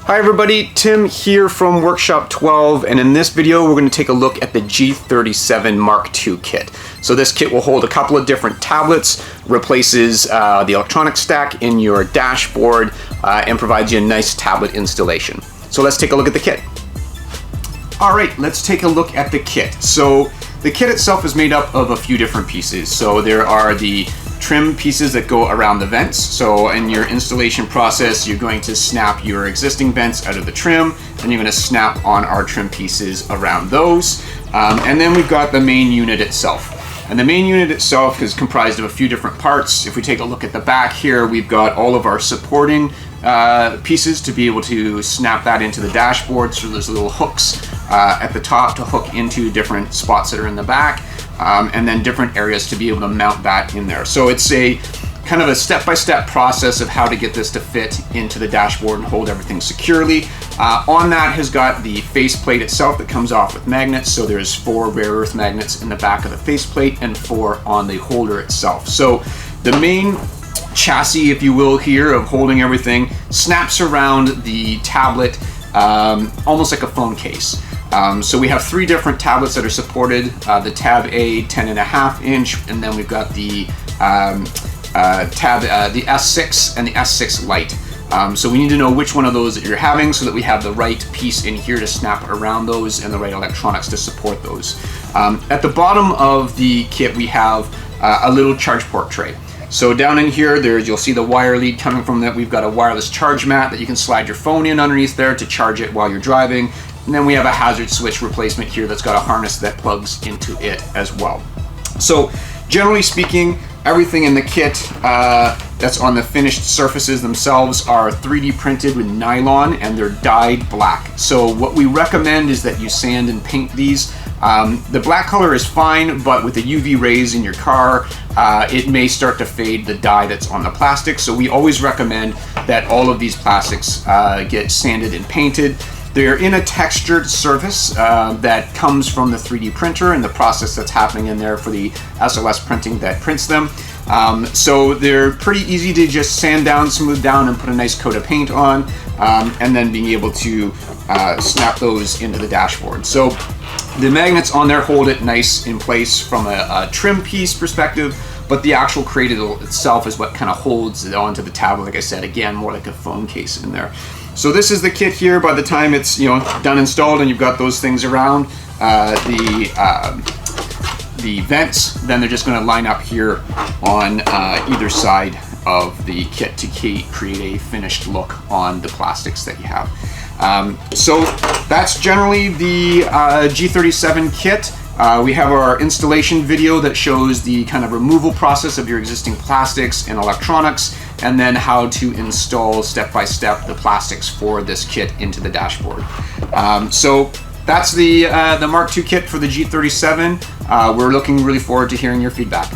Hi everybody, Tim here from Workshop 12, and in this video we're going to take a look at the G37 Mark II kit. So this kit will hold a couple of different tablets, replaces the electronic stack in your dashboard, and provides you a nice tablet installation. So let's take a look at the kit. Alright, let's take a look at the kit. So the kit itself is made up of a few different pieces. So there are the trim pieces that go around the vents. So in your installation process, you're going to snap your existing vents out of the trim, and you're going to snap on our trim pieces around those. And then we've got the main unit itself. And the main unit itself is comprised of a few different parts. If we take a look at the back here, we've got all of our supporting pieces to be able to snap that into the dashboard. So there's little hooks at the top to hook into different spots that are in the back. And then different areas to be able to mount that in there. So it's a kind of a step-by-step process of how to get this to fit into the dashboard and hold everything securely. On that has got the faceplate itself that comes off with magnets. So there's 4 rare earth magnets in the back of the faceplate and 4 on the holder itself. So the main chassis, if you will, here of holding everything snaps around the tablet almost like a phone case. So we have 3 different tablets that are supported, the Tab A 10.5 inch, and then we've got the the S6 and the S6 Lite. So we need to know which one of those that you're having so that we have the right piece in here to snap around those and the right electronics to support those. At the bottom of the kit we have a little charge port tray. So down in here, you'll see the wire lead coming from that. We've got a wireless charge mat that you can slide your phone in underneath there to charge it while you're driving. And then we have a hazard switch replacement here that's got a harness that plugs into it as well. So generally speaking, everything in the kit that's on the finished surfaces themselves are 3D printed with nylon, and they're dyed black. So what we recommend is that you sand and paint these. The black color is fine, but with the UV rays in your car, it may start to fade the dye that's on the plastic. So we always recommend that all of these plastics get sanded and painted. They're in a textured surface that comes from the 3D printer and the process that's happening in there for the SLS printing that prints them. So they're pretty easy to just sand down, smooth down, and put a nice coat of paint on, and then being able to snap those into the dashboard. So the magnets on there hold it nice in place from a trim piece perspective, but the actual cradle itself is what kind of holds it onto the tablet. Like I said, again, more like a phone case in there. So this is the kit here. By the time it's done installed and you've got those things around the vents, then they're just going to line up here on either side of the kit to create a finished look on the plastics that you have. So that's generally the G37 kit. We have our installation video that shows the kind of removal process of your existing plastics and electronics, and then how to install step-by-step the plastics for this kit into the dashboard. So that's the Mark II kit for the G37. We're looking really forward to hearing your feedback.